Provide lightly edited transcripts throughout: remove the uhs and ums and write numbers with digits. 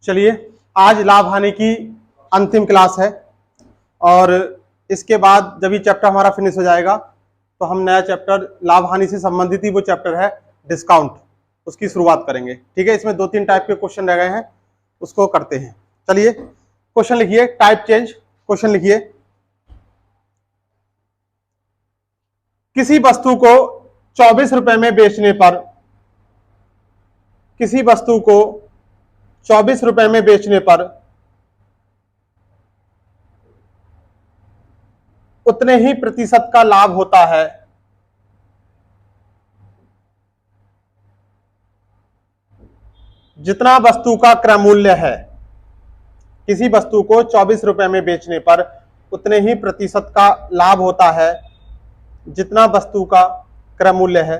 चलिए, आज लाभ हानि की अंतिम क्लास है और इसके बाद जब ये चैप्टर हमारा फिनिश हो जाएगा तो हम नया चैप्टर लाभ हानि से संबंधित ही वो चैप्टर है डिस्काउंट, उसकी शुरुआत करेंगे। ठीक है, इसमें 2-3 टाइप के क्वेश्चन रह गए हैं, उसको करते हैं। चलिए क्वेश्चन लिखिए, टाइप चेंज। क्वेश्चन लिखिए, किसी वस्तु को 24 रुपए में बेचने पर, किसी वस्तु को 24 रुपए में बेचने पर उतने ही प्रतिशत का लाभ होता है जितना वस्तु का क्रय मूल्य है। किसी वस्तु को 24 रुपए में बेचने पर उतने ही प्रतिशत का लाभ होता है जितना वस्तु का क्रय मूल्य है,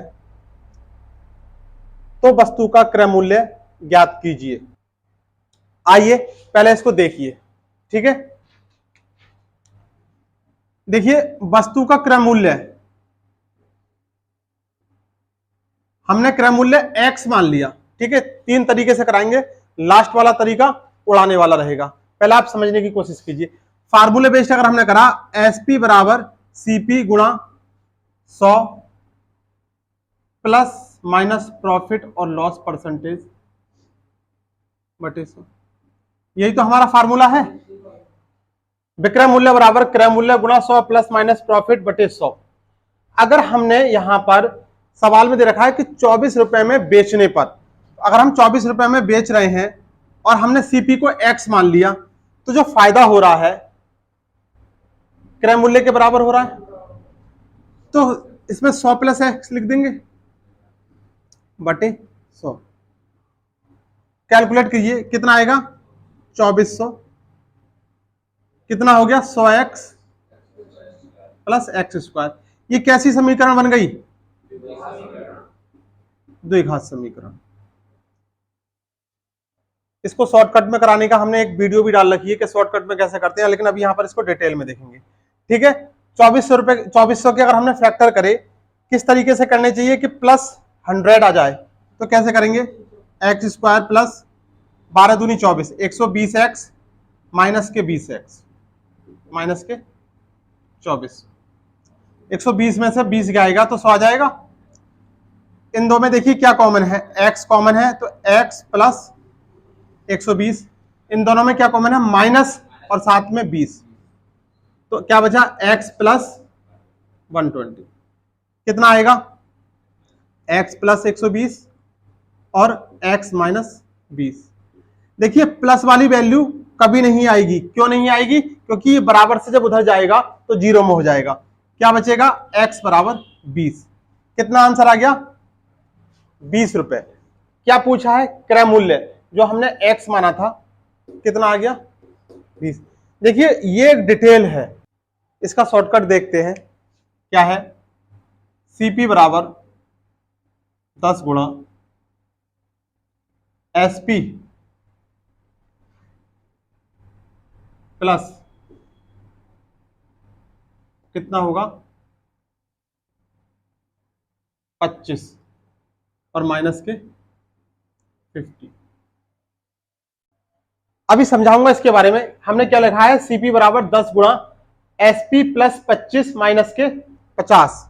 तो वस्तु का क्रय मूल्य ज्ञात कीजिए। आइए पहले इसको देखिए। ठीक है, देखिए वस्तु का क्रय मूल्य, हमने क्रय मूल्य x मान लिया। ठीक है, 3 तरीके से कराएंगे, लास्ट वाला तरीका उड़ाने वाला रहेगा। पहले आप समझने की कोशिश कीजिए। फार्मूले बेस्ड अगर हमने करा SP बराबर CP गुणा 100 प्लस माइनस प्रॉफिट और लॉस परसेंटेज बटे 100, यही तो हमारा फार्मूला है। विक्रय मूल्य बराबर क्रय मूल्य गुणा 100 प्लस माइनस प्रॉफिट बटे 100। अगर हमने यहां पर सवाल में दे रखा है कि 24 रुपए में बेचने पर, अगर हम 24 रुपए में बेच रहे हैं और हमने सीपी को x मान लिया, तो जो फायदा हो रहा है क्रय मूल्य के बराबर हो रहा है, तो इसमें 100 प्लस x लिख देंगे बटे 100। कैलकुलेट कीजिए कितना आएगा, 2400। कितना हो गया, 100x प्लस एक्स स्क्वायर। ये कैसी समीकरण बन गई, द्विघात समीकरण। इसको शॉर्टकट में कराने का हमने एक वीडियो भी डाल रखी है कि शॉर्टकट में कैसे करते हैं, लेकिन अभी यहां पर इसको डिटेल में देखेंगे। ठीक है, 2400 के अगर हमने फैक्टर करे, किस तरीके से करने चाहिए कि प्लस 100 आ जाए, तो कैसे करेंगे, एक्स स्क्वायर प्लस 12 दूनी 24, 120x माइनस के 20x माइनस के 24, 120 में से 20 गया आएगा तो 100 आ जाएगा। इन दो में देखिए क्या कॉमन है, x कॉमन है, तो x प्लस 120, इन दोनों में क्या कॉमन है, माइनस और साथ में 20, तो क्या बचा, x प्लस 120। कितना आएगा, x प्लस 120 और x माइनस 20। देखिए प्लस वाली वैल्यू कभी नहीं आएगी। क्यों नहीं आएगी, क्योंकि ये बराबर से जब उधर जाएगा तो 0 में हो जाएगा। क्या बचेगा, x बराबर 20। कितना आंसर आ गया, 20 रुपए। क्या पूछा है, क्रय मूल्य, जो हमने x माना था, कितना आ गया, 20। देखिए ये एक डिटेल है, इसका शॉर्टकट देखते हैं क्या है। CP बराबर 10 गुणा SP प्लस कितना होगा, 25 और माइनस के 50। अभी समझाऊंगा इसके बारे में। हमने क्या लिखा है, CP बराबर 10 गुणा SP प्लस 25 माइनस के 50।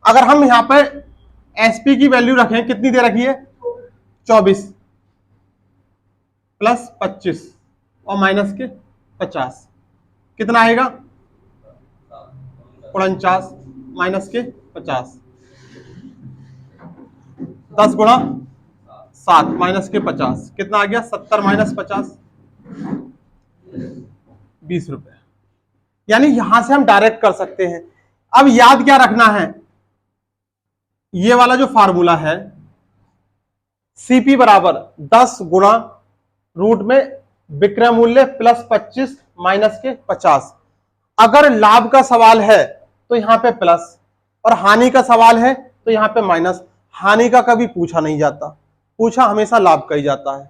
अगर हम यहां पर SP की वैल्यू रखें, कितनी दे रखी है, 24 प्लस 25 और माइनस के 50, कितना आएगा, 49 माइनस के 50, 10 गुणा 7 माइनस के 50, कितना आ गया, 70 माइनस 50, 20 रुपए। यानी यहां से हम डायरेक्ट कर सकते हैं। अब याद क्या रखना है, ये वाला जो फार्मूला है, CP बराबर 10 गुणा रूट में विक्रय मूल्य प्लस 25 माइनस के 50। अगर लाभ का सवाल है तो यहां पे प्लस, और हानि का सवाल है तो यहां पे माइनस। हानि का कभी पूछा नहीं जाता, पूछा हमेशा लाभ का ही जाता है।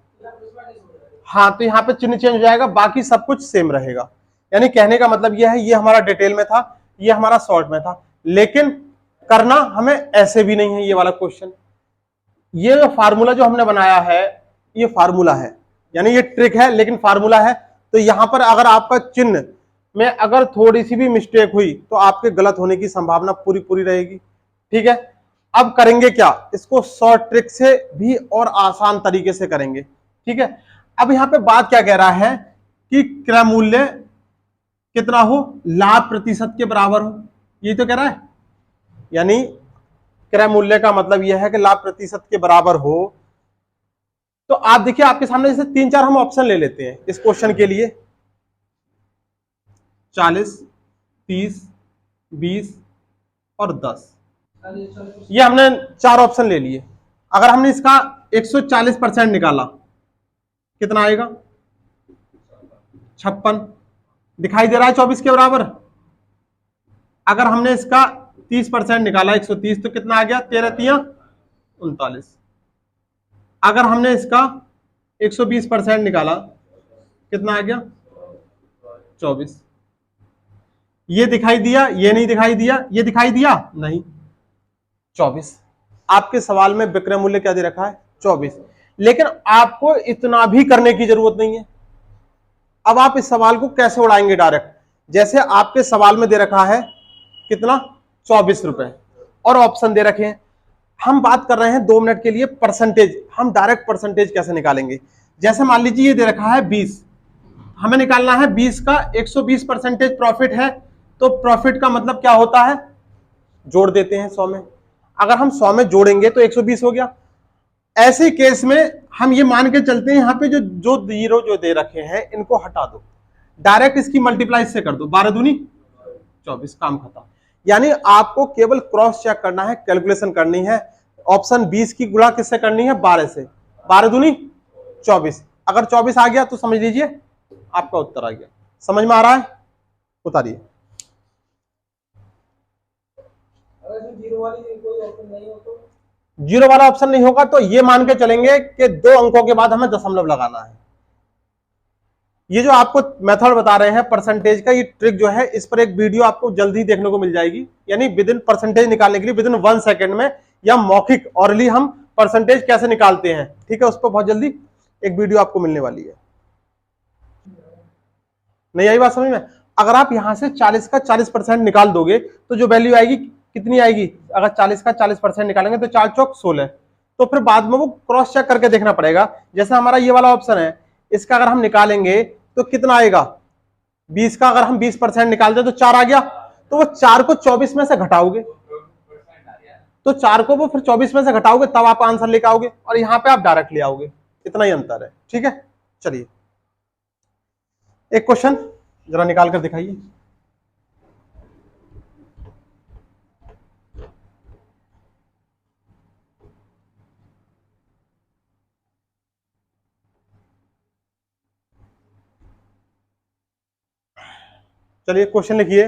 हाँ, तो यहां पे चिन्ह चेंज हो जाएगा, बाकी सब कुछ सेम रहेगा। यानी कहने का मतलब यह है, ये हमारा डिटेल में था, ये हमारा शॉर्ट में था, लेकिन करना हमें ऐसे भी नहीं है। ये वाला क्वेश्चन, ये फार्मूला जो हमने बनाया है, ये फार्मूला है, यानी ये ट्रिक है लेकिन फार्मूला है। तो यहां पर अगर आपका चिन्ह में अगर थोड़ी सी भी मिस्टेक हुई तो आपके गलत होने की संभावना पूरी पूरी रहेगी। ठीक है, अब करेंगे क्या, इसको शॉर्ट ट्रिक से भी और आसान तरीके से करेंगे। ठीक है, अब यहां पे बात क्या कह रहा है कि क्रय मूल्य कितना हो, लाभ प्रतिशत के बराबर हो, यही तो कह रहा है। यानी क्रय मूल्य का मतलब यह है कि लाभ प्रतिशत के बराबर हो। तो आप देखिए आपके सामने जैसे 3-4 हम ऑप्शन ले लेते हैं इस क्वेश्चन के लिए, 40, 30, 20 और 10। ये हमने 4 ऑप्शन ले लिए। अगर हमने इसका 140% निकाला कितना आएगा, 56 दिखाई दे रहा है 24 के बराबर। अगर हमने इसका 30% निकाला 130 तो कितना आ गया, 13×3 = 39। अगर हमने इसका 120% निकाला कितना आ गया, 24। ये दिखाई दिया, ये नहीं दिखाई दिया, ये दिखाई दिया नहीं, 24। आपके सवाल में विक्रय मूल्य क्या दे रखा है, 24। लेकिन आपको इतना भी करने की जरूरत नहीं है। अब आप इस सवाल को कैसे उड़ाएंगे डायरेक्ट, जैसे आपके सवाल में दे रखा है कितना, 24 रुपए और ऑप्शन दे रखे हैं। हम बात कर रहे हैं 2 मिनट के लिए परसेंटेज, हम डायरेक्ट परसेंटेज कैसे निकालेंगे। जैसे मान लीजिए ये दे रखा है 20, हमें निकालना है 20 का 120% प्रॉफिट है, तो प्रॉफिट का मतलब क्या होता है, जोड़ देते हैं 100 में। अगर हम 100 में जोड़ेंगे तो 120 हो गया। ऐसे केस में हम ये मान के चलते हैं, यहां पे जो जो जीरो जो दे रखे हैं इनको हटा दो, डायरेक्ट इसकी मल्टीप्लाई से कर दो, 12 दूनी 24, काम खत्म। यानी आपको केवल क्रॉस चेक करना है, कैलकुलेशन करनी है। ऑप्शन 20 की गुणा किससे करनी है, 12 से, 12 दूनी 24। अगर 24 आ गया तो समझ लीजिए आपका उत्तर आ गया। समझ में आ रहा है, उतारिए। जीरो वाला ऑप्शन नहीं होगा तो ये मान के चलेंगे कि 2 अंकों के बाद हमें दशमलव लगाना है। ये जो आपको मेथड बता रहे हैं परसेंटेज का, ये ट्रिक जो है, इस पर एक वीडियो आपको जल्दी देखने को मिल जाएगी। यानी विद इन परसेंटेज निकालने के लिए विद इन 1 सेकेंड में, या मौखिक ऑरली हम परसेंटेज कैसे निकालते हैं, ठीक है, उस पर बहुत जल्दी एक वीडियो आपको मिलने वाली है। नहीं आई बात समझ में। अगर आप यहां से 40 का 40% निकाल दोगे तो जो वैल्यू आएगी कितनी आएगी, अगर 40 का 40% निकालेंगे तो 4 चौक 16। तो फिर बाद में वो क्रॉस चेक करके देखना पड़ेगा। जैसे हमारा ये वाला ऑप्शन है, इसका अगर हम निकालेंगे तो कितना आएगा, 20 का अगर हम 20% निकालते तो 4 आ गया। तो वो 4 को 24 में से घटाओगे, तो 4 को वो फिर 24 में से घटाओगे, तब आप आंसर लेकर आओगे, और यहां पे आप डायरेक्ट ले आओगे। इतना ही अंतर है। ठीक है, चलिए एक क्वेश्चन जरा निकाल कर दिखाइए। चलिए क्वेश्चन लिखिए।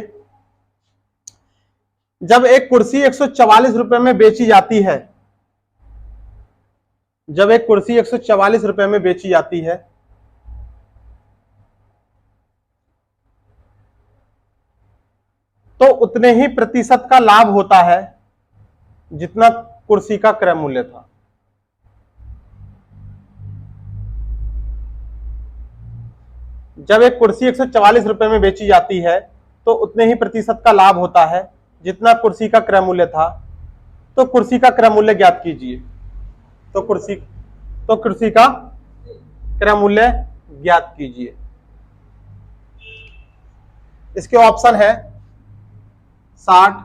जब एक कुर्सी 144 रुपए में बेची जाती है, जब एक कुर्सी 144 रुपए में बेची जाती है, तो उतने ही प्रतिशत का लाभ होता है जितना कुर्सी का क्रय मूल्य था। जब एक कुर्सी 144 रुपए में बेची जाती है तो उतने ही प्रतिशत का लाभ होता है जितना कुर्सी का क्रय मूल्य था। तो कुर्सी का क्रय मूल्य ज्ञात कीजिए। तो कुर्सी का क्रय मूल्य ज्ञात कीजिए। इसके ऑप्शन है 60,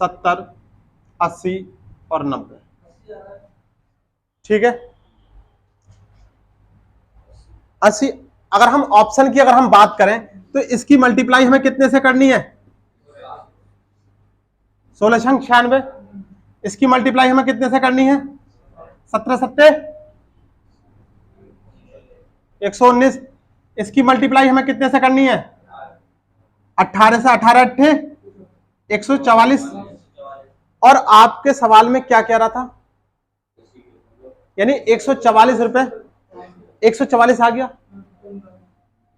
70, 80 और 90। ठीक है, 80। अगर हम ऑप्शन की अगर हम बात करें तो इसकी मल्टीप्लाई हमें कितने से करनी है, 16×96। इसकी मल्टीप्लाई हमें कितने से करनी है, 17 सत्ते 119। इसकी मल्टीप्लाई हमें कितने से करनी है, 18 से 18 अट्ठे 144। और आपके सवाल में क्या कह रहा था, यानी 144 रुपए, 144 आ गया।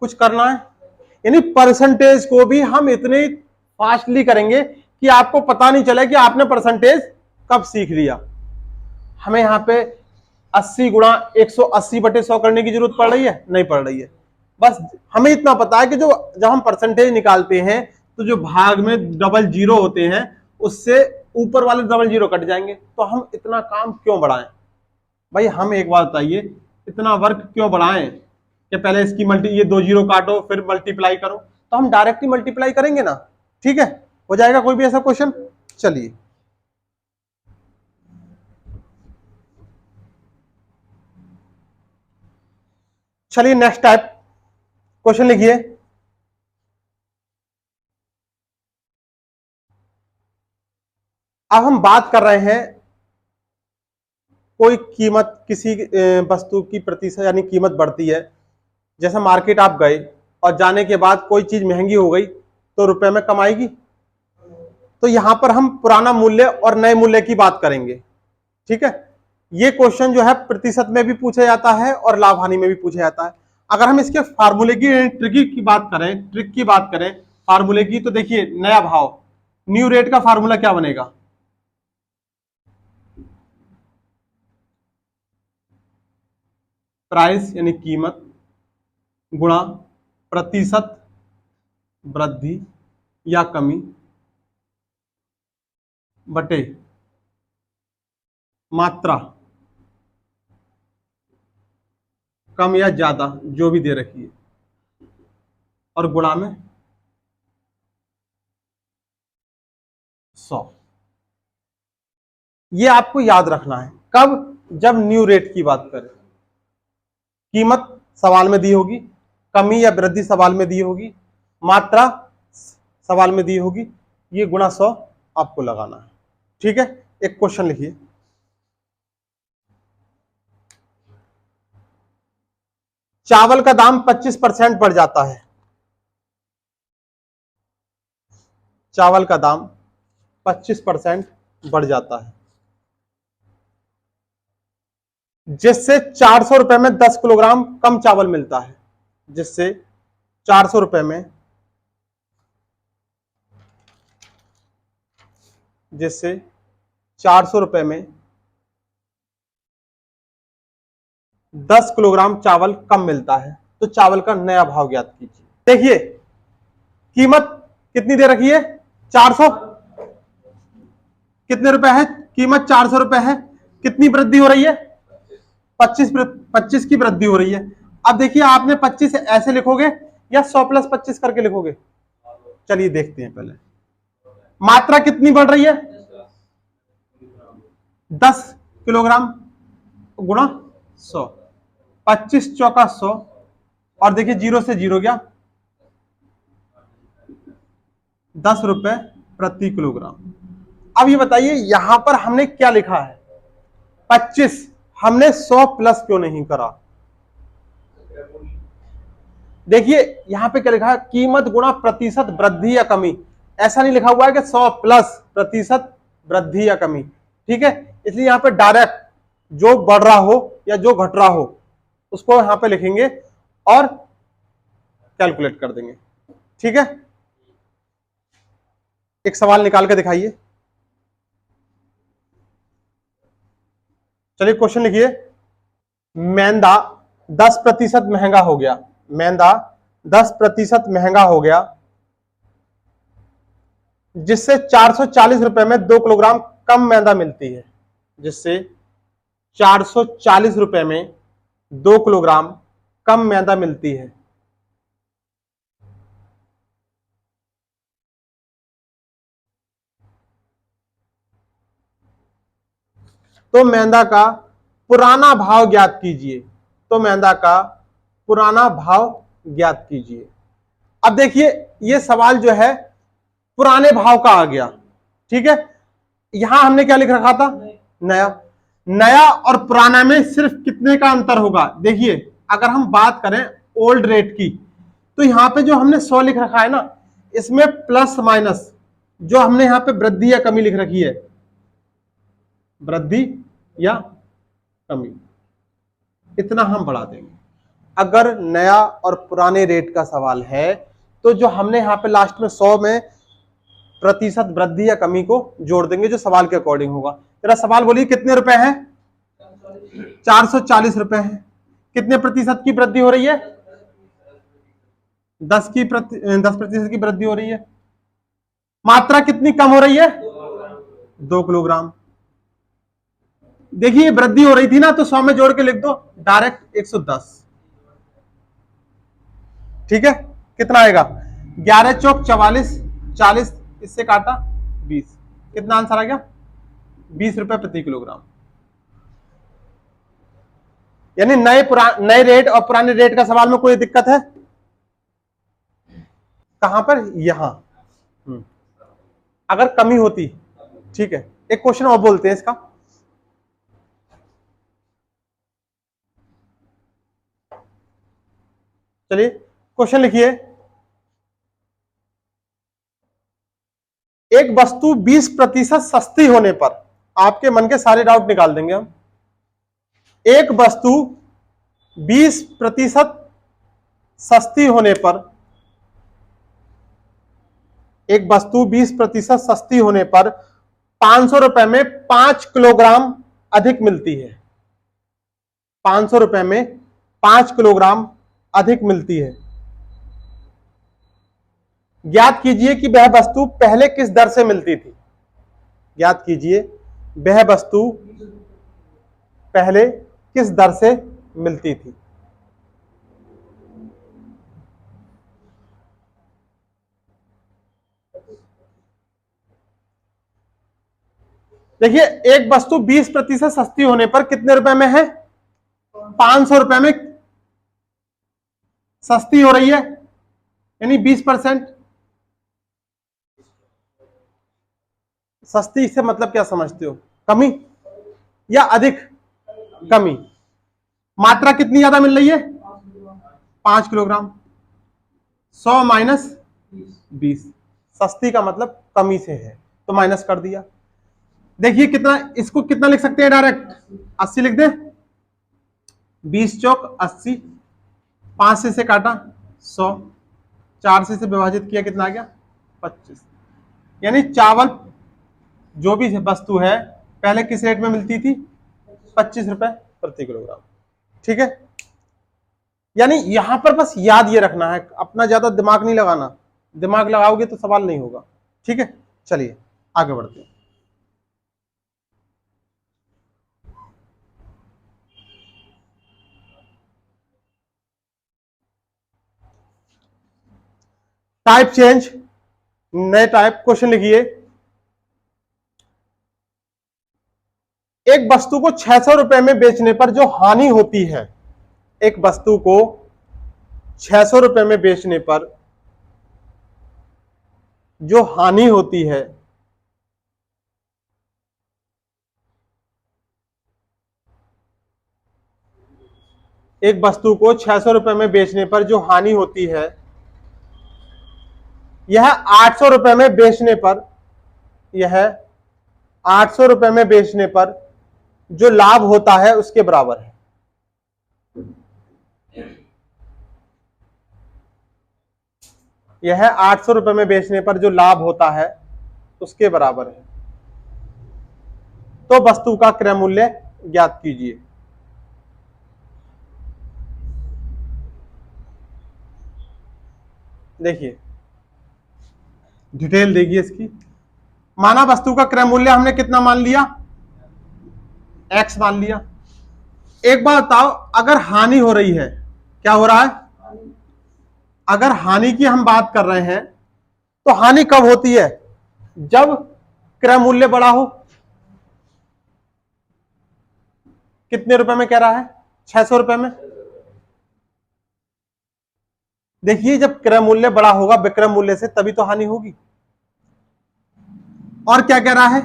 कुछ करना है, यानी परसेंटेज को भी हम इतने फास्टली करेंगे कि आपको पता नहीं चले कि आपने परसेंटेज कब सीख लिया। हमें यहां पे 80 गुणा 180/100 करने की जरूरत पड़ रही है? नहीं पड़ रही है। बस हमें इतना पता है कि जो जब हम परसेंटेज निकालते हैं तो जो भाग में डबल जीरो होते हैं उससे ऊपर वाले डबल जीरो कट जाएंगे। तो हम इतना काम क्यों बढ़ाएं? भाई हम एक बात बताइए, इतना वर्क क्यों बढ़ाएं कि पहले इसकी ये 2 जीरो काटो फिर मल्टीप्लाई करो? तो हम डायरेक्ट ही मल्टीप्लाई करेंगे ना। ठीक है, हो जाएगा कोई भी ऐसा क्वेश्चन? चलिए चलिए नेक्स्ट टाइप क्वेश्चन लिखिए। अब हम बात कर रहे हैं कोई कीमत, किसी वस्तु की प्रतिशत यानी कीमत बढ़ती है। जैसे मार्केट आप गए और जाने के बाद कोई चीज महंगी हो गई तो रुपए में कम आएगी। तो यहां पर हम पुराना मूल्य और नए मूल्य की बात करेंगे। ठीक है, ये क्वेश्चन जो है प्रतिशत में भी पूछा जाता है और लाभ हानि में भी पूछा जाता है। अगर हम इसके फार्मूले की ट्रिक की बात करें फार्मूले की, तो देखिए नया भाव, न्यू रेट का फार्मूला क्या बनेगा? प्राइस यानी कीमत गुणा प्रतिशत वृद्धि या कमी बटे मात्रा कम या ज्यादा जो भी दे रखी है और गुणा में 100। ये आपको याद रखना है। कब? जब न्यू रेट की बात करें। कीमत सवाल में दी होगी, कमी या वृद्धि सवाल में दी होगी, मात्रा सवाल में दी होगी, ये गुणा 100 आपको लगाना है। ठीक है, एक क्वेश्चन लिखिए। चावल का दाम 25% बढ़ जाता है। चावल का दाम 25% बढ़ जाता है, जिससे 400 रुपए में 10 किलोग्राम कम चावल मिलता है। जिससे 400 रुपए में जिससे 400 रुपए में 10 किलोग्राम चावल कम मिलता है। तो चावल का नया भाव ज्ञात कीजिए। देखिए कीमत कितनी दे रखी है? 400। कितने रुपए है? कीमत 400 रुपए है। कितनी वृद्धि हो रही है? 25 की वृद्धि हो रही है। अब देखिए आपने 25 ऐसे लिखोगे या 100 + 25 करके लिखोगे? चलिए देखते हैं। पहले मात्रा कितनी बढ़ रही है? 10 किलोग्राम गुणा 100, 25 चौका 100, और देखिए जीरो से जीरो गया, 10 रुपए प्रति किलोग्राम। अब ये बताइए यहां पर हमने क्या लिखा है? 25, हमने 100 प्लस क्यों नहीं करा? देखिए यहां पे क्या लिखा है? कीमत गुणा प्रतिशत वृद्धि या कमी। ऐसा नहीं लिखा हुआ है कि 100 प्लस प्रतिशत वृद्धि या कमी। ठीक है, इसलिए यहां पे डायरेक्ट जो बढ़ रहा हो या जो घट रहा हो उसको यहां पे लिखेंगे और कैलकुलेट कर देंगे। ठीक है, एक सवाल निकाल के दिखाइए। चलिए क्वेश्चन लिखिए। मैदा 10% महंगा हो गया। मैदा 10% महंगा हो गया, जिससे 440 रुपए में 2 किलोग्राम कम मैदा मिलती है। जिससे 440 रुपए में 2 किलोग्राम कम मैदा मिलती है। तो मैदा का पुराना भाव ज्ञात कीजिए। तो मैदा का पुराना भाव ज्ञात कीजिए। अब देखिए ये सवाल जो है पुराने भाव का आ गया। ठीक है, यहां हमने क्या लिख रखा था? नया। नया और पुराना में सिर्फ कितने का अंतर होगा? देखिए अगर हम बात करें ओल्ड रेट की, तो यहां पे जो हमने 100 लिख रखा है ना, इसमें प्लस माइनस जो हमने यहां पे वृद्धि या कमी लिख रखी है, वृद्धि या कमी, इतना हम बढ़ा देंगे। अगर नया और पुराने रेट का सवाल है तो जो हमने यहां पे लास्ट में 100 में प्रतिशत वृद्धि या कमी को जोड़ देंगे जो सवाल के अकॉर्डिंग होगा। तेरा सवाल बोलिए कितने रुपए हैं? 440 रुपए है। कितने प्रतिशत की वृद्धि हो रही है? 10% की वृद्धि हो रही है। मात्रा कितनी कम हो रही है? 2 किलोग्राम। देखिए वृद्धि हो रही थी ना, तो 100 में जोड़ के लिख दो डायरेक्ट 110। ठीक है, कितना आएगा? 11 चौक 44, 40 इससे काटा 20, कितना आंसर आ गया? 20 रुपए प्रति किलोग्राम। यानी नए रेट और पुराने रेट का सवाल में कोई दिक्कत है? कहां पर? यहां। अगर कमी होती, ठीक है, एक क्वेश्चन और बोलते हैं इसका। चलिए क्वेश्चन लिखिए। एक वस्तु 20% सस्ती होने पर, आपके मन के सारे डाउट निकाल देंगे हम। एक वस्तु 20% सस्ती होने पर, एक वस्तु 20% सस्ती होने पर 500 रुपए में 5 किलोग्राम अधिक मिलती है। 500 रुपए में 5 किलोग्राम अधिक मिलती है। ज्ञात कीजिए कि वह वस्तु पहले किस दर से मिलती थी। ज्ञात कीजिए वह वस्तु पहले किस दर से मिलती थी। देखिए एक वस्तु 20% सस्ती होने पर कितने रुपए में है? 500 रुपए में सस्ती हो रही है, यानी 20%। सस्ती से मतलब क्या समझते हो? कमी या अधिक? कमी। मात्रा कितनी ज्यादा मिल रही है? 5 किलोग्राम। 100 माइनस 20, सस्ती का मतलब कमी से है, तो माइनस कर दिया। देखिए कितना, इसको कितना लिख सकते हैं? डायरेक्ट 80 लिख दें। 20 चौक 80, 5 से काटा 100, 4 से विभाजित किया, कितना आ गया? 25। यानी चावल जो भी वस्तु है पहले किस रेट में मिलती थी? 25 रुपए प्रति किलोग्राम। ठीक है, यानी यहां पर बस याद ये रखना है, अपना ज्यादा दिमाग नहीं लगाना। दिमाग लगाओगे तो सवाल नहीं होगा। ठीक है, चलिए आगे बढ़ते हैं। टाइप चेंज, नए टाइप। क्वेश्चन लिखिए। एक वस्तु को 600 रुपए में बेचने पर जो हानि होती है, एक वस्तु को 600 रुपए में बेचने पर जो हानि होती है, एक वस्तु को 600 रुपए में बेचने पर जो हानि होती है, यह 800 रुपए में बेचने पर, यह 800 रुपए में बेचने पर जो लाभ होता है उसके बराबर है। यह 800 रुपए में बेचने पर जो लाभ होता है उसके बराबर है। तो वस्तु का क्रय मूल्य ज्ञात कीजिए। देखिए डिटेल देखिए इसकी। माना वस्तु का क्रय मूल्य हमने कितना मान लिया? एक्स मान लिया। एक बात बताओ, अगर हानि हो रही है, क्या हो रहा है? अगर हानि की हम बात कर रहे हैं तो हानि कब होती है? जब क्रय मूल्य बड़ा हो। कितने रुपए में कह रहा है? 600 रुपए में। देखिए जब क्रय मूल्य बड़ा होगा विक्रय मूल्य से, तभी तो हानि होगी। और क्या कह रहा है?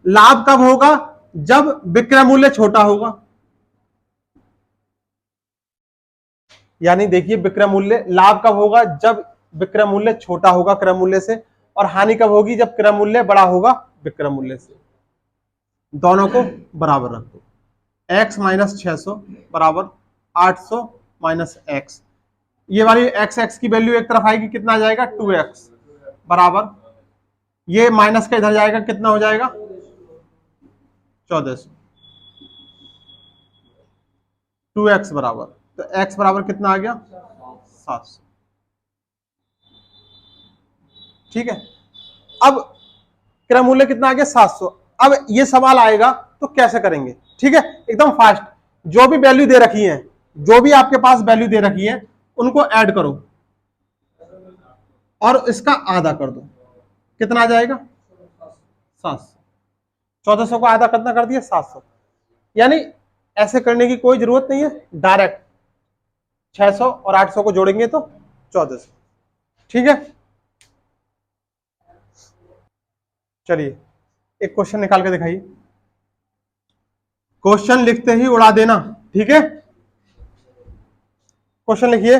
लाभ कब होगा? जब विक्रय मूल्य छोटा होगा। यानी देखिए विक्रय मूल्य, लाभ कब होगा? जब विक्रय मूल्य छोटा होगा क्रय मूल्य से, और हानि कब होगी? जब क्रय मूल्य बड़ा होगा विक्रय मूल्य से। दोनों को बराबर रख दो। x माइनस 600 बराबर 800 माइनस एक्स। ये वाली x की वैल्यू एक तरफ आएगी, कितना आ जाएगा? 2x बराबर, ये माइनस का इधर जाएगा, कितना हो जाएगा? 1400, 2x बराबर, तो x बराबर कितना आ गया 700। ठीक है, अब क्रय मूल्य कितना आ गया 700। अब ये सवाल आएगा तो कैसे करेंगे, ठीक है, एकदम फास्ट। जो भी वैल्यू दे रखी है, जो भी आपके पास वैल्यू दे रखी है, उनको ऐड करो और इसका आधा कर दो। कितना आ जाएगा 700। 1400 को आधा कितना कर दिया 700। यानी ऐसे करने की कोई जरूरत नहीं है, डायरेक्ट 600 और 800 को जोड़ेंगे तो 1400। ठीक है, चलिए एक क्वेश्चन निकाल के दिखाइए। क्वेश्चन लिखते ही उड़ा देना, ठीक है। क्वेश्चन लिखिए,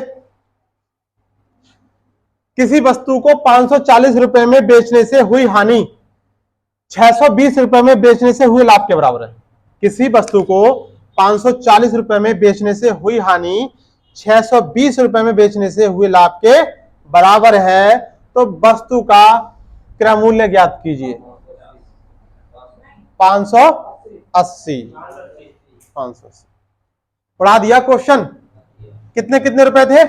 किसी वस्तु को 540 रुपए में बेचने से हुई हानि 620 रुपए में बेचने से हुए लाभ के बराबर है। किसी वस्तु को 540 रुपए में बेचने से हुई हानि 620 रुपए में बेचने से हुए लाभ के बराबर है, तो वस्तु का क्रय मूल्य ज्ञात कीजिए। 580। पढ़ा दिया क्वेश्चन। कितने कितने रुपए थे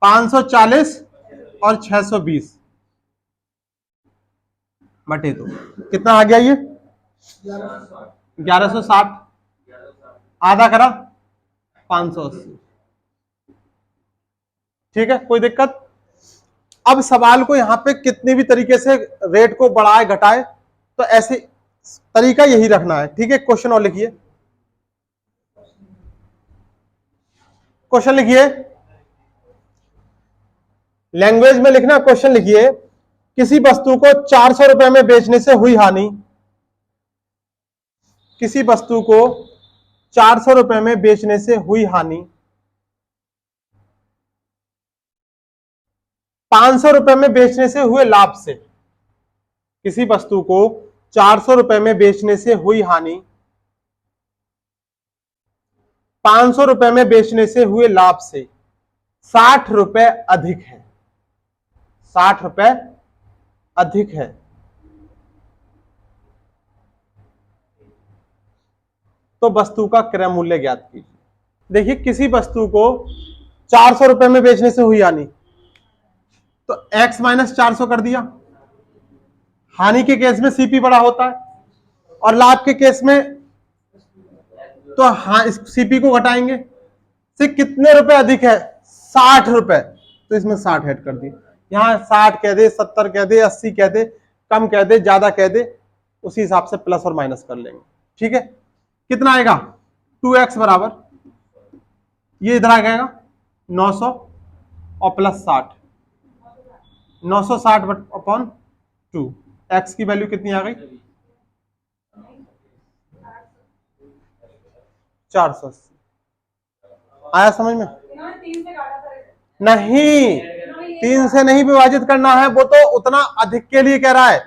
540 और 620 बटे दो, कितना आ गया ये 1160। आधा करा 580। ठीक है, कोई दिक्कत। अब सवाल को यहां पे कितने भी तरीके से रेट को बढ़ाए घटाए, तो ऐसे तरीका यही रखना है। ठीक है, क्वेश्चन और लिखिए। क्वेश्चन लिखिए, लैंग्वेज में लिखना। क्वेश्चन लिखिए, किसी वस्तु को 400 रुपए में बेचने से हुई हानि, किसी वस्तु को 400 रुपए में बेचने से हुई हानि 500 रुपए में बेचने से हुए लाभ से। किसी वस्तु को 400 रुपए में बेचने से हुई हानि 500 रुपए में बेचने से हुए लाभ से 60 रुपए अधिक है। 60 रुपए अधिक है, तो वस्तु का क्रय मूल्य ज्ञात कीजिए। देखिए, किसी वस्तु को 400 रुपए में बेचने से हुई हानि, तो x माइनस 400 कर दिया। हानि के केस में सीपी बड़ा होता है, और लाभ के केस में तो हाँ, इस सीपी को घटाएंगे से कितने रुपए अधिक है 60 रुपए, तो इसमें 60 ऐड कर दिए। यहां 60 कह दे, 70 कह दे, 80 कह दे, कम कह दे, ज्यादा कह दे, उसी हिसाब से प्लस और माइनस कर लेंगे। ठीक है, कितना आएगा 2x बराबर, ये इधर आ जाएगा 900 और प्लस 60, 960 अपॉन 2। x की वैल्यू कितनी आ गई 480। आया समझ में? नहीं, 3 से नहीं विभाजित करना है, वो तो उतना अधिक के लिए कह रहा है।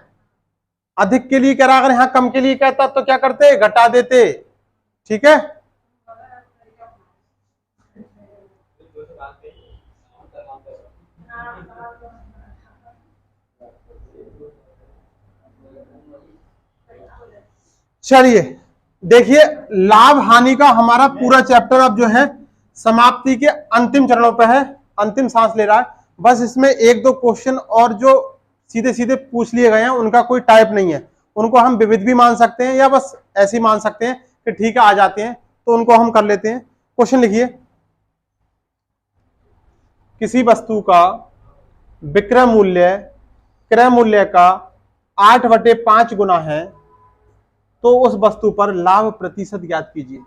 अधिक के लिए कह रहा है, अगर यहां कम के लिए कहता तो क्या करते, घटा देते। ठीक है, चलिए देखिए, लाभ हानि का हमारा पूरा चैप्टर अब जो है समाप्ति के अंतिम चरणों पे है, अंतिम सांस ले रहा है। बस इसमें एक दो क्वेश्चन और जो सीधे सीधे पूछ लिए गए हैं, उनका कोई टाइप नहीं है, उनको हम विविध भी मान सकते हैं या बस ऐसे ही मान सकते हैं कि ठीक है आ जाते हैं, तो उनको हम कर लेते हैं। क्वेश्चन लिखिए, किसी वस्तु का विक्रय मूल्य क्रय मूल्य का 8/5 गुना है, तो उस वस्तु पर लाभ प्रतिशत ज्ञात कीजिए।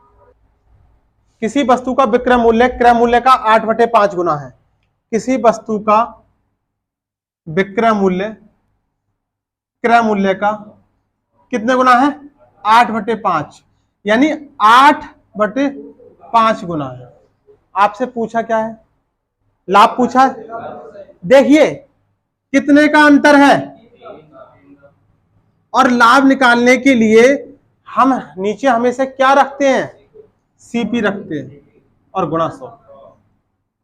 किसी वस्तु का विक्रय मूल्य क्रय मूल्य का 8/5 गुना है। किसी वस्तु का विक्रय मूल्य क्रय मूल्य का कितने गुना है 8/5, यानी 8/5 गुना है। आपसे पूछा क्या है, लाभ पूछा है। देखिए कितने का अंतर है, और लाभ निकालने के लिए हम नीचे हमेशा क्या रखते हैं, सीपी रखते हैं और गुणा 100।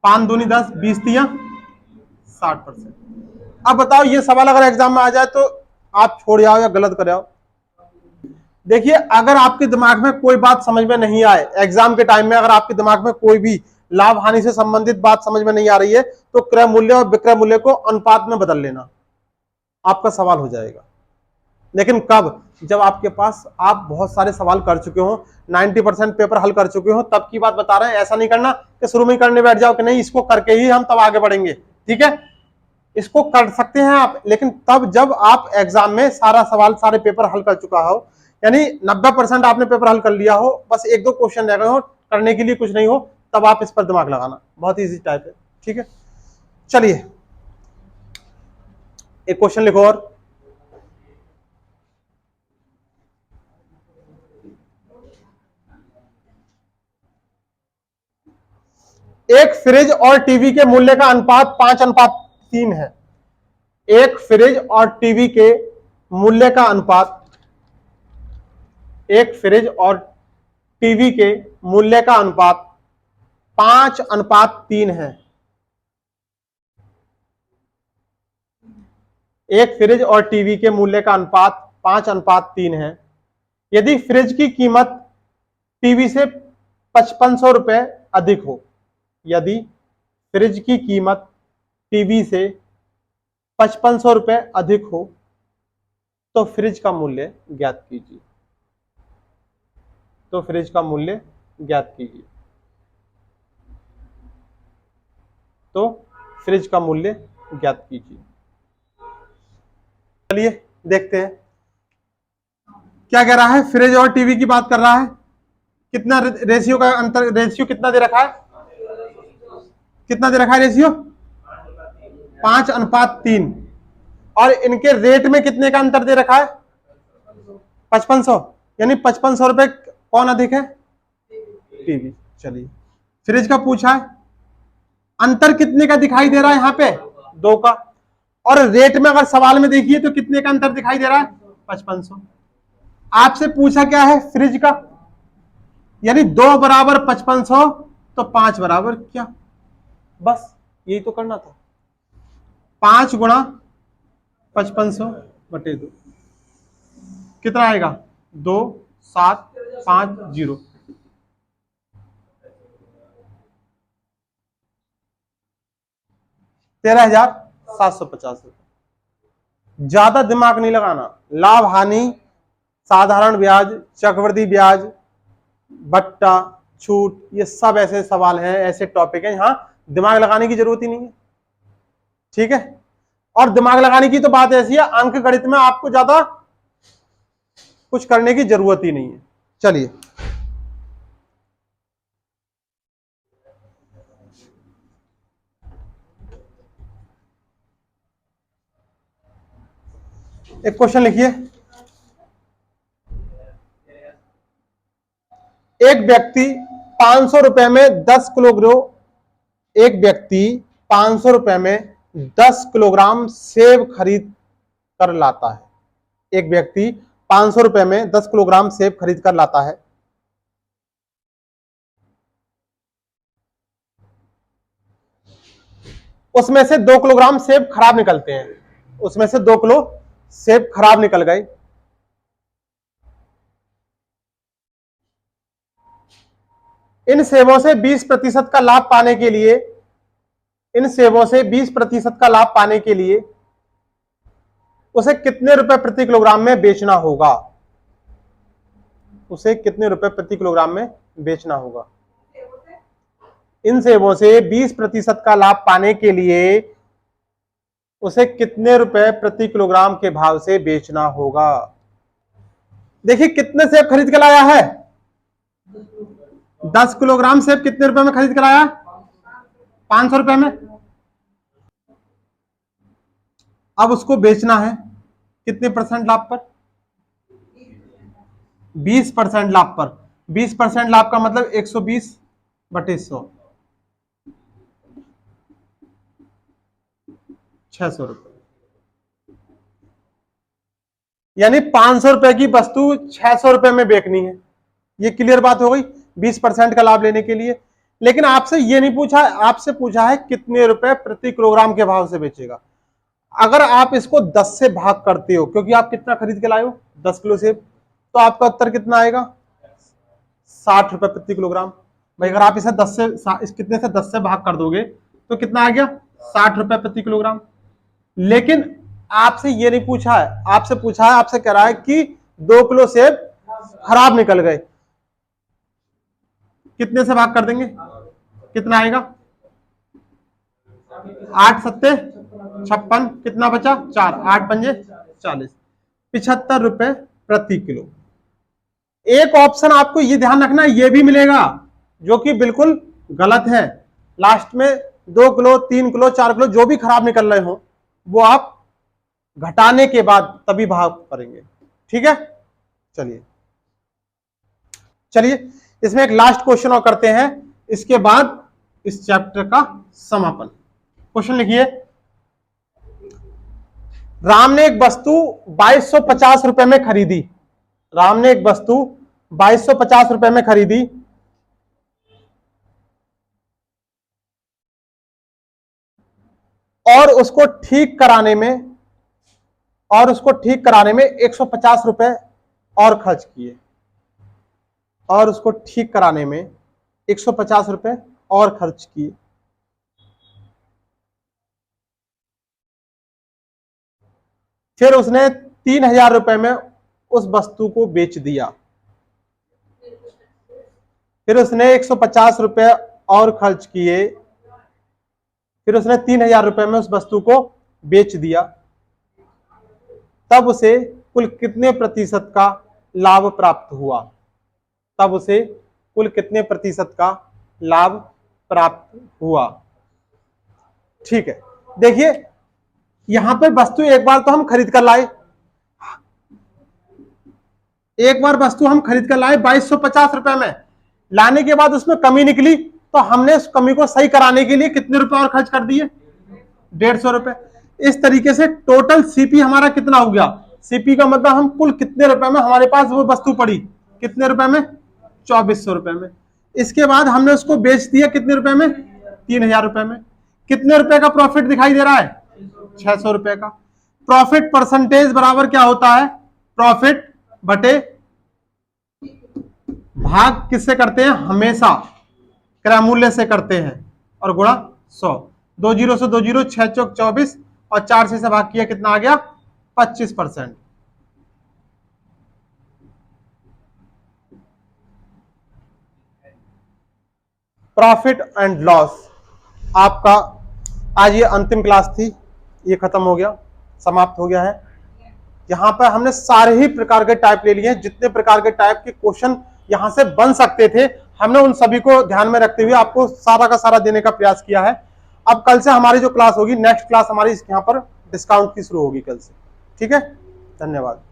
5 दूनी 10, 20 दिया 60%। अब बताओ ये सवाल अगर एग्जाम में आ जाए तो आप छोड़ जाओ या गलत कर आओ, देखिए, अगर आपके दिमाग में कोई बात समझ में नहीं आए एग्जाम के टाइम में, अगर आपके दिमाग में कोई भी लाभ हानि से संबंधित बात समझ में नहीं आ रही है, तो क्रय मूल्य और विक्रय मूल्य को अनुपात में बदल लेना, आपका सवाल हो जाएगा। लेकिन कब? जब आपके पास आप बहुत सारे सवाल कर चुके हो, 90% पेपर हल कर चुके हो, तब की बात बता रहे हैं। ऐसा नहीं करना कि शुरू में ही करने बैठ जाओ कि नहीं इसको करके ही हम तब आगे बढ़ेंगे। ठीक है, इसको कर सकते हैं आप, लेकिन तब जब आप एग्जाम में सारा सवाल सारे पेपर हल कर चुका हो, यानी 90% आपने पेपर हल कर लिया हो, बस एक दो क्वेश्चन रह गए हो, करने के लिए कुछ नहीं हो, तब आप इस पर दिमाग लगाना। बहुत इजी टाइप है। ठीक है, चलिए एक क्वेश्चन लिखो और। एक फ्रिज और टीवी के मूल्य का अनुपात 5:3 है। एक फ्रिज और टीवी के मूल्य का अनुपात, एक फ्रिज और टीवी के मूल्य का अनुपात 5:3 है। एक फ्रिज और टीवी के मूल्य का अनुपात 5:3 है। यदि फ्रिज की कीमत टीवी से 5500 रुपए अधिक हो, यदि फ्रिज की कीमत टीवी से 5500 रुपए अधिक हो, तो फ्रिज का मूल्य ज्ञात कीजिए। तो फ्रिज का मूल्य ज्ञात कीजिए। तो फ्रिज का मूल्य ज्ञात कीजिए। चलिए देखते हैं क्या कह रहा है। फ्रिज और टीवी की बात कर रहा है। कितना रेशियो का अंतर, रेशियो कितना दे रखा है? कितना दे रखा है रेशियो? 5:3। और इनके रेट में कितने का अंतर दे रखा है? 5500। यानी 5500 रुपए कौन अधिक है? टीवी। चलिए, फ्रिज का पूछा है, अंतर कितने का दिखाई दे रहा है? यहां पे 2 का। और रेट में अगर सवाल में देखिए तो कितने का अंतर दिखाई दे रहा है? 5500। आपसे पूछा क्या है? फ्रिज का। यानी 2 बराबर 5500, तो 5 बराबर क्या? बस यही तो करना था। 5 गुणा 5500 बटे 2 कितना आएगा? 2750। 13,750 रुपए। ज्यादा दिमाग नहीं लगाना। लाभ हानि, साधारण ब्याज, चक्रवृद्धि ब्याज, बट्टा, छूट, ये सब ऐसे सवाल हैं, ऐसे टॉपिक हैं, यहां दिमाग लगाने की जरूरत ही नहीं है। ठीक है, और दिमाग लगाने की तो बात ऐसी है, अंक गणित में आपको ज्यादा कुछ करने की जरूरत ही नहीं है। चलिए एक क्वेश्चन लिखिए। एक व्यक्ति 500 रुपए में 10 किलोग्राम, एक व्यक्ति 500 रुपए में 10 किलोग्राम सेब खरीद कर लाता है। एक व्यक्ति 500 रुपए में 10 किलोग्राम सेब खरीद कर लाता है। उसमें से 2 किलोग्राम सेब खराब निकलते हैं। उसमें से 2 किलो सेब खराब निकल गए। इन सेबों से 20% का लाभ पाने के लिए, इन सेबों से 20% का लाभ पाने के लिए उसे कितने रुपए प्रति किलोग्राम में बेचना होगा? उसे कितने रुपए प्रति किलोग्राम में बेचना होगा? इन सेबों से 20% का लाभ पाने के लिए उसे कितने रुपए प्रति किलोग्राम के भाव से बेचना होगा? देखिए, कितने सेब खरीद के लाया है? 10 किलोग्राम सेब कितने रुपए में खरीद कर आया? 500 रुपए में। अब उसको बेचना है कितने % लाभ पर? 20% लाभ पर। 20% लाभ का मतलब 120 बटे 100, 600 रुपए। यानी 500 रुपए की वस्तु 600 रुपए में बेचनी है। ये क्लियर बात हो गई 20% का लाभ लेने के लिए। लेकिन आपसे ये नहीं पूछा, आपसे पूछा है कितने रुपए प्रति किलोग्राम के भाव से बेचेगा। अगर आप इसको 10 से भाग करते हो, क्योंकि आप कितना खरीद के लाए हो? 10 किलो सेब, तो आपका उत्तर कितना आएगा? 60 रुपए प्रति किलोग्राम। भाई अगर आप इसे 10 से इस कितने से 10 से भाग कर दोगे तो कितना आ गया? 60 रुपए प्रति किलोग्राम। लेकिन आपसे ये नहीं पूछा है, आपसे पूछा है, आपसे कह रहा है कि 2 किलो सेब खराब निकल गए, कितने से भाग कर देंगे? कितना आएगा? 8 सत्ते 56, कितना बचा? 4, 8 पंजे 40, 75 रुपए प्रति किलो। एक ऑप्शन आपको ये ध्यान रखना, ये भी मिलेगा जो कि बिल्कुल गलत है। लास्ट में 2 किलो 3 किलो 4 किलो जो भी खराब निकल रहे हो वो आप घटाने के बाद तभी भाग करेंगे। ठीक है, चलिए चलिए इसमें एक लास्ट क्वेश्चन और करते हैं, इसके बाद इस चैप्टर का समापन। क्वेश्चन लिखिए, राम ने एक वस्तु 2250 रुपए में खरीदी। राम ने एक वस्तु 2250 रुपए में खरीदी और उसको ठीक कराने में 150 रुपए और खर्च किए, और उसको ठीक कराने में 150 रुपए और खर्च किए। फिर उसने 3000 रुपए में उस वस्तु को बेच दिया। फिर उसने 150 रुपए और खर्च किए, फिर उसने 3000 रुपए में उस वस्तु को बेच दिया, तब उसे कुल कितने प्रतिशत का लाभ प्राप्त हुआ? तब उसे कुल कितने प्रतिशत का लाभ प्राप्त हुआ? ठीक है, देखिए यहां पर वस्तु एक बार तो हम खरीद कर लाए, एक बार वस्तु हम खरीद कर लाए 2250 रुपए में, लाने के बाद उसमें कमी निकली तो हमने उस कमी को सही कराने के लिए कितने रुपए और खर्च कर दिए? 150 रुपए। इस तरीके से टोटल सीपी हमारा कितना हो गया? सीपी का मतलब हम कुल कितने रुपए में हमारे पास वो वस्तु पड़ी, कितने रुपए में? 2400 रुपए में। इसके बाद हमने उसको बेच दिया कितने रुपए में? 3000 रुपए में। कितने रुपए का प्रॉफिट दिखाई दे रहा है? 600 रुपए का। प्रॉफिट परसेंटेज बराबर क्या होता है? प्रॉफिट बटे भाग किससे करते हैं? हमेशा क्रय मूल्य से करते हैं, और गुणा 100। 2 जीरो से 2 जीरो, 6 चौक 24, और 4 से भाग किया, कितना आ गया? 25%। प्रॉफिट एंड लॉस आपका आज ये अंतिम क्लास थी, ये खत्म हो गया, समाप्त हो गया है। यहां पर हमने सारे ही प्रकार के टाइप ले लिए हैं, जितने प्रकार के टाइप के क्वेश्चन यहां से बन सकते थे हमने उन सभी को ध्यान में रखते हुए आपको सारा का सारा देने का प्रयास किया है। अब कल से हमारी जो क्लास होगी, नेक्स्ट क्लास हमारी यहाँ पर डिस्काउंट की शुरू होगी कल से। ठीक है, धन्यवाद।